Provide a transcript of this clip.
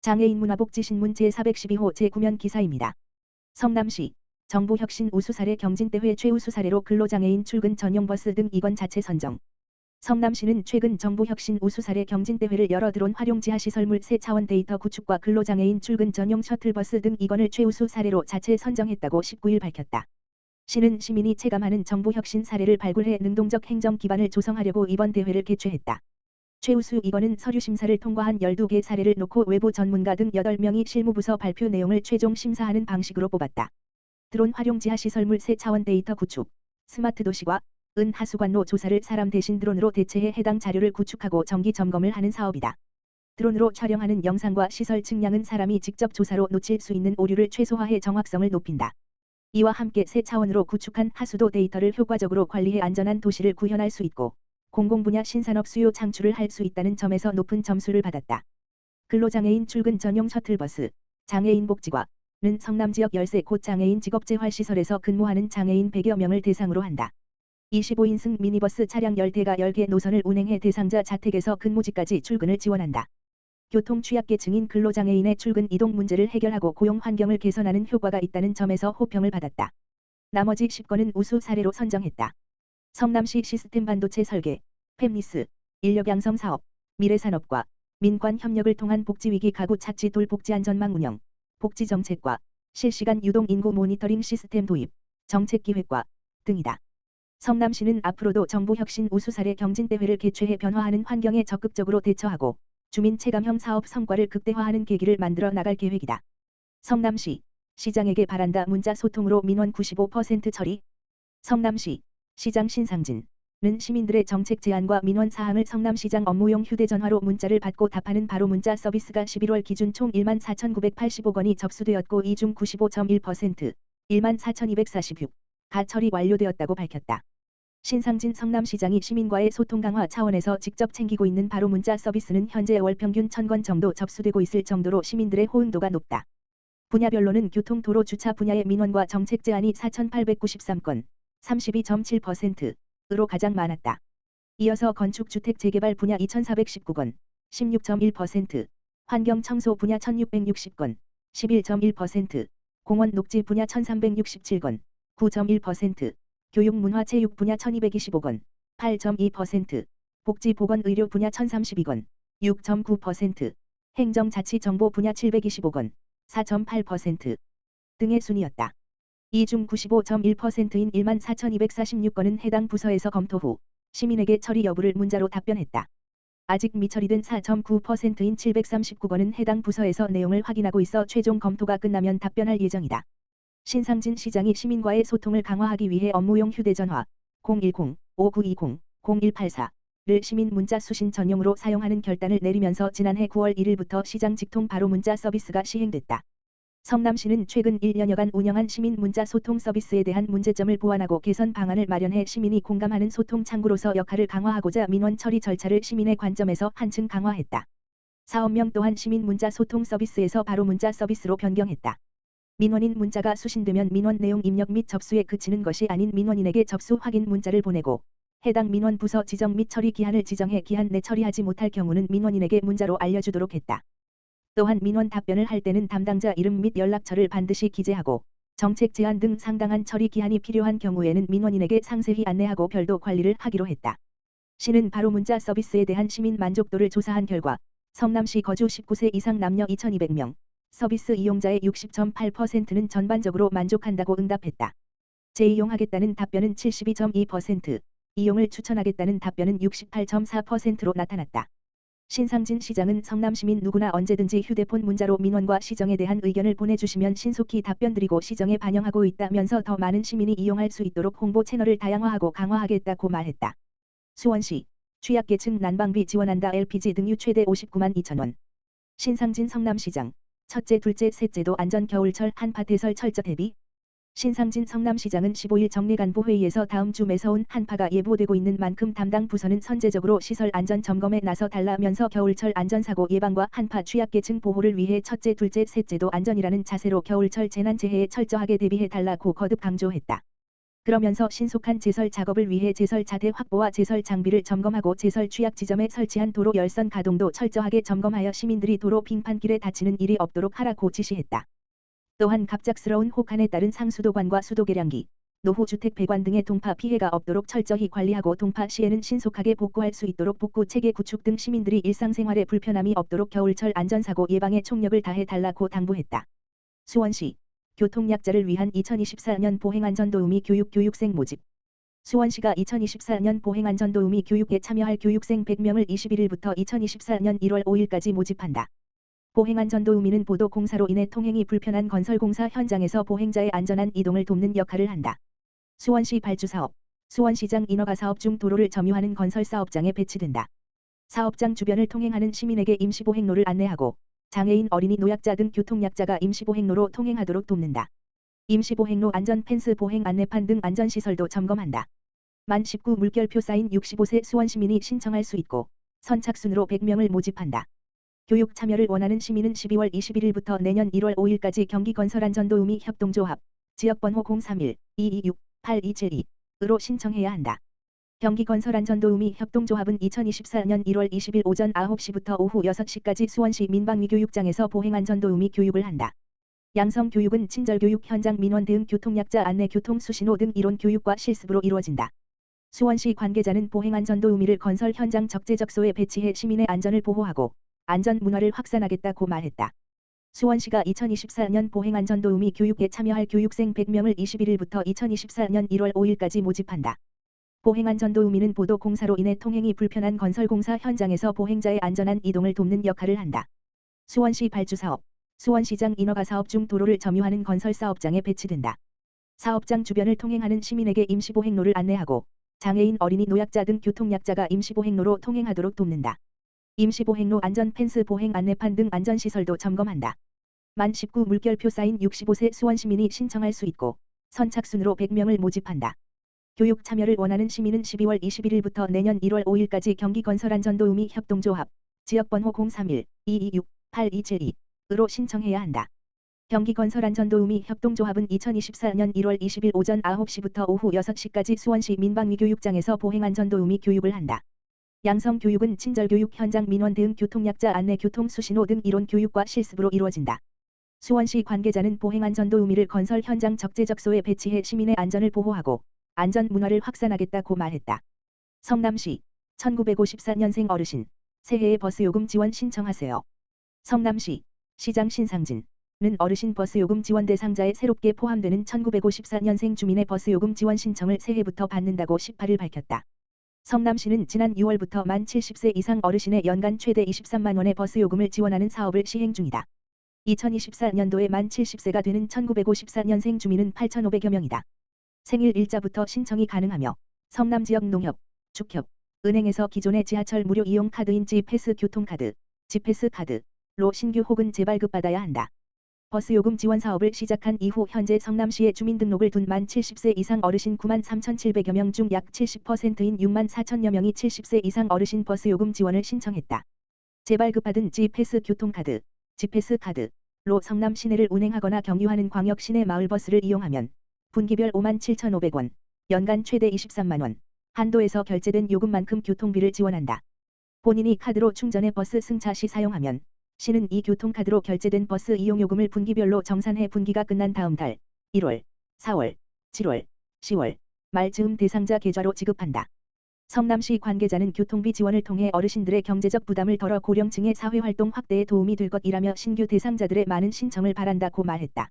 장애인 문화복지신문 제412호 제9면 기사입니다. 성남시 정부혁신 우수 사례 경진대회 최우수 사례로 근로장애인 출근 전용 버스 등 이건 자체 선정. 성남시는 최근 정부혁신 우수 사례 경진대회를 열어 드론 활용 지하시설물 3차원 데이터 구축과 근로장애인 출근 전용 셔틀버스 등 이건을 최우수 사례로 자체 선정했다고 19일 밝혔다. 시는 시민이 체감하는 정부혁신 사례를 발굴해 능동적 행정 기반을 조성하려고 이번 대회를 개최했다. 최우수 이건은 서류 심사를 통과한 12개 사례를 놓고 외부 전문가 등 8명이 실무부서 발표 내용을 최종 심사하는 방식으로 뽑았다. 드론 활용 지하시설물 3차원 데이터 구축, 스마트 도시과 은 하수관로 조사를 사람 대신 드론으로 대체해 해당 자료를 구축하고 정기 점검을 하는 사업이다. 드론으로 촬영하는 영상과 시설 측량은 사람이 직접 조사로 놓칠 수 있는 오류를 최소화해 정확성을 높인다. 이와 함께 3차원으로 구축한 하수도 데이터를 효과적으로 관리해 안전한 도시를 구현할 수 있고 공공분야 신산업 수요 창출을 할 수 있다는 점에서 높은 점수를 받았다. 근로장애인 출근 전용 셔틀버스, 장애인 복지과는 성남지역 13곳 장애인 직업재활시설에서 근무하는 장애인 100여 명을 대상으로 한다. 25인승 미니버스 차량 10대가 10개 노선을 운행해 대상자 자택에서 근무지까지 출근을 지원한다. 교통 취약계층인 근로장애인의 출근 이동 문제를 해결하고 고용 환경을 개선하는 효과가 있다는 점에서 호평을 받았다. 나머지 10건은 우수 사례로 선정했다. 성남시 시스템 반도체 설계, 팹리스, 인력 양성 사업, 미래산업과 민관 협력을 통한 복지위기 가구 착지 돌 복지안전망 운영, 복지정책과 실시간 유동 인구 모니터링 시스템 도입, 정책기획과 등이다. 성남시는 앞으로도 정부혁신 우수 사례 경진대회를 개최해 변화하는 환경에 적극적으로 대처하고 주민 체감형 사업 성과를 극대화하는 계기를 만들어 나갈 계획이다. 성남시 시장에게 바란다 문자 소통으로 민원 95% 처리. 성남시 시장 신상진은 시민들의 정책 제안과 민원 사항을 성남시장 업무용 휴대전화로 문자를 받고 답하는 바로 문자 서비스가 11월 기준 총 14,985건이 접수되었고 이 중 95.1%, 14,246가 처리 완료되었다고 밝혔다. 신상진 성남시장이 시민과의 소통 강화 차원에서 직접 챙기고 있는 바로 문자 서비스는 현재 월 평균 1,000건 정도 접수되고 있을 정도로 시민들의 호응도가 높다. 분야별로는 교통 도로 주차 분야의 민원과 정책 제안이 4,893건, 32.7%로 가장 많았다. 이어서 건축 주택 재개발 분야 2,419건, 16.1%, 환경 청소 분야 1,660건, 11.1%, 공원 녹지 분야 1,367건, 9.1%, 교육 문화 체육 분야 1,225건, 8.2%, 복지 보건 의료 분야 1,032건, 6.9%, 행정 자치 정보 분야 725건, 4.8% 등의 순이었다. 이 중 95.1%인 14,246건은 해당 부서에서 검토 후 시민에게 처리 여부를 문자로 답변했다. 아직 미처리된 4.9%인 739건은 해당 부서에서 내용을 확인하고 있어 최종 검토가 끝나면 답변할 예정이다. 신상진 시장이 시민과의 소통을 강화하기 위해 업무용 휴대전화 010-5920-0184를 시민 문자 수신 전용으로 사용하는 결단을 내리면서 지난해 9월 1일부터 시장 직통 바로 문자 서비스가 시행됐다. 성남시는 최근 1년여간 운영한 시민 문자 소통 서비스에 대한 문제점을 보완하고 개선 방안을 마련해 시민이 공감하는 소통 창구로서 역할을 강화하고자 민원 처리 절차를 시민의 관점에서 한층 강화했다. 사업명 또한 시민 문자 소통 서비스에서 바로 문자 서비스로 변경했다. 민원인 문자가 수신되면 민원 내용 입력 및 접수에 그치는 것이 아닌 민원인에게 접수 확인 문자를 보내고 해당 민원 부서 지정 및 처리 기한을 지정해 기한 내 처리하지 못할 경우는 민원인에게 문자로 알려주도록 했다. 또한 민원 답변을 할 때는 담당자 이름 및 연락처를 반드시 기재하고 정책 제안 등 상당한 처리 기한이 필요한 경우에는 민원인에게 상세히 안내하고 별도 관리를 하기로 했다. 시는 바로 문자 서비스에 대한 시민 만족도를 조사한 결과 성남시 거주 19세 이상 남녀 2,200명, 서비스 이용자의 60.8%는 전반적으로 만족한다고 응답했다. 재이용하겠다는 답변은 72.2%, 이용을 추천하겠다는 답변은 68.4%로 나타났다. 신상진 시장은 성남시민 누구나 언제든지 휴대폰 문자로 민원과 시정에 대한 의견을 보내주시면 신속히 답변드리고 시정에 반영하고 있다면서 더 많은 시민이 이용할 수 있도록 홍보 채널을 다양화하고 강화하겠다고 말했다. 수원시 취약계층 난방비 지원한다 LPG 등유 최대 59만 2천 원. 신상진 성남시장 첫째, 둘째, 셋째도 안전 겨울철 한파 대설 철저 대비. 신상진 성남시장은 15일 정례간부회의에서 다음 주 매서운 한파가 예보되고 있는 만큼 담당 부서는 선제적으로 시설 안전 점검에 나서 달라면서 겨울철 안전사고 예방과 한파 취약계층 보호를 위해 첫째, 둘째, 셋째도 안전이라는 자세로 겨울철 재난재해에 철저하게 대비해 달라고 거듭 강조했다. 그러면서 신속한 제설 작업을 위해 제설 자재 확보와 제설 장비를 점검하고 제설 취약 지점에 설치한 도로 열선 가동도 철저하게 점검하여 시민들이 도로 빙판길에 다치는 일이 없도록 하라고 지시했다. 또한 갑작스러운 혹한에 따른 상수도관과 수도계량기, 노후 주택 배관 등의 동파 피해가 없도록 철저히 관리하고 동파 시에는 신속하게 복구할 수 있도록 복구 체계 구축 등 시민들이 일상생활에 불편함이 없도록 겨울철 안전사고 예방에 총력을 다해 달라고 당부했다. 수원시 교통약자를 위한 2024년 보행안전도우미 교육생 모집. 수원시가 2024년 보행안전도우미 교육에 참여할 교육생 100명을 21일부터 2024년 1월 5일까지 모집한다. 보행안전도우미는 보도공사로 인해 통행이 불편한 건설공사 현장에서 보행자의 안전한 이동을 돕는 역할을 한다. 수원시 발주사업, 수원시장 인허가사업 중 도로를 점유하는 건설사업장에 배치된다. 사업장 주변을 통행하는 시민에게 임시보행로를 안내하고 장애인, 어린이, 노약자 등 교통약자가 임시보행로로 통행하도록 돕는다. 임시보행로 안전 펜스, 보행 안내판 등 안전시설도 점검한다. 만 19 물결표 쌓인 65세 수원시민이 신청할 수 있고 선착순으로 100명을 모집한다. 교육 참여를 원하는 시민은 12월 21일부터 내년 1월 5일까지 경기건설안전도우미 협동조합 지역번호 031-226-8272으로 신청해야 한다. 경기건설안전도우미 협동조합은 2024년 1월 20일 오전 9시부터 오후 6시까지 수원시 민방위교육장에서 보행안전도우미 교육을 한다. 양성교육은 친절교육, 현장 민원 대응, 교통약자 안내, 교통수신호 등 이론 교육과 실습으로 이루어진다. 수원시 관계자는 보행안전도우미를 건설 현장 적재적소에 배치해 시민의 안전을 보호하고 안전 문화를 확산하겠다고 말했다. 수원시가 2024년 보행안전도우미 교육에 참여할 교육생 100명을 21일부터 2024년 1월 5일까지 모집한다. 보행안전도우미는 보도공사로 인해 통행이 불편한 건설공사 현장에서 보행자의 안전한 이동을 돕는 역할을 한다. 수원시 발주사업, 수원시장 인허가사업 중 도로를 점유하는 건설사업장에 배치된다. 사업장 주변을 통행하는 시민에게 임시보행로를 안내하고 장애인, 어린이, 노약자 등 교통약자가 임시보행로로 통행하도록 돕는다. 임시보행로 안전 펜스, 보행 안내판 등 안전시설도 점검한다. 만 19 물결표 쌓인 65세 수원시민이 신청할 수 있고 선착순으로 100명을 모집한다. 교육 참여를 원하는 시민은 12월 21일부터 내년 1월 5일까지 경기건설안전도우미 협동조합 지역번호 031-226-8272으로 신청해야 한다. 경기건설안전도우미 협동조합은 2024년 1월 20일 오전 9시부터 오후 6시까지 수원시 민방위교육장에서 보행안전도우미 교육을 한다. 양성교육은 친절교육, 현장 민원 대응, 교통약자 안내, 교통수신호 등 이론 교육과 실습으로 이루어진다. 수원시 관계자는 보행안전도우미를 건설 현장 적재적소에 배치해 시민의 안전을 보호하고 안전 문화를 확산하겠다고 말했다. 성남시 1954년생 어르신 새해에 버스요금 지원 신청하세요. 성남시 시장 신상진은 어르신 버스요금 지원 대상자에 새롭게 포함되는 1954년생 주민의 버스요금 지원 신청을 새해부터 받는다고 18일 밝혔다. 성남시는 지난 6월부터 만 70세 이상 어르신의 연간 최대 23만 원의 버스요금을 지원하는 사업을 시행 중이다. 2024년도에 만 70세가 되는 1954년생 주민은 8,500여 명이다. 생일 일자부터 신청이 가능하며 성남지역 농협, 축협, 은행에서 기존의 지하철 무료 이용 카드인 G패스, 교통카드, G패스 카드로 신규 혹은 재발급받아야 한다. 버스요금 지원 사업을 시작한 이후 현재 성남시에 주민등록을 둔 만 70세 이상 어르신 9만 3,700여 명 중 약 70%인 6만 4천여 명이 70세 이상 어르신 버스요금 지원을 신청했다. 재발급받은 G패스, 교통카드, G패스 카드로 성남 시내를 운행하거나 경유하는 광역 시내 마을버스를 이용하면 분기별 5만 7,500원, 연간 최대 23만 원 한도에서 결제된 요금만큼 교통비를 지원한다. 본인이 카드로 충전해 버스 승차 시 사용하면 시는 이 교통카드로 결제된 버스 이용요금을 분기별로 정산해 분기가 끝난 다음 달 1월, 4월, 7월, 10월 말 즈음 대상자 계좌로 지급한다. 성남시 관계자는 교통비 지원을 통해 어르신들의 경제적 부담을 덜어 고령층의 사회활동 확대에 도움이 될 것이라며 신규 대상자들의 많은 신청을 바란다고 말했다.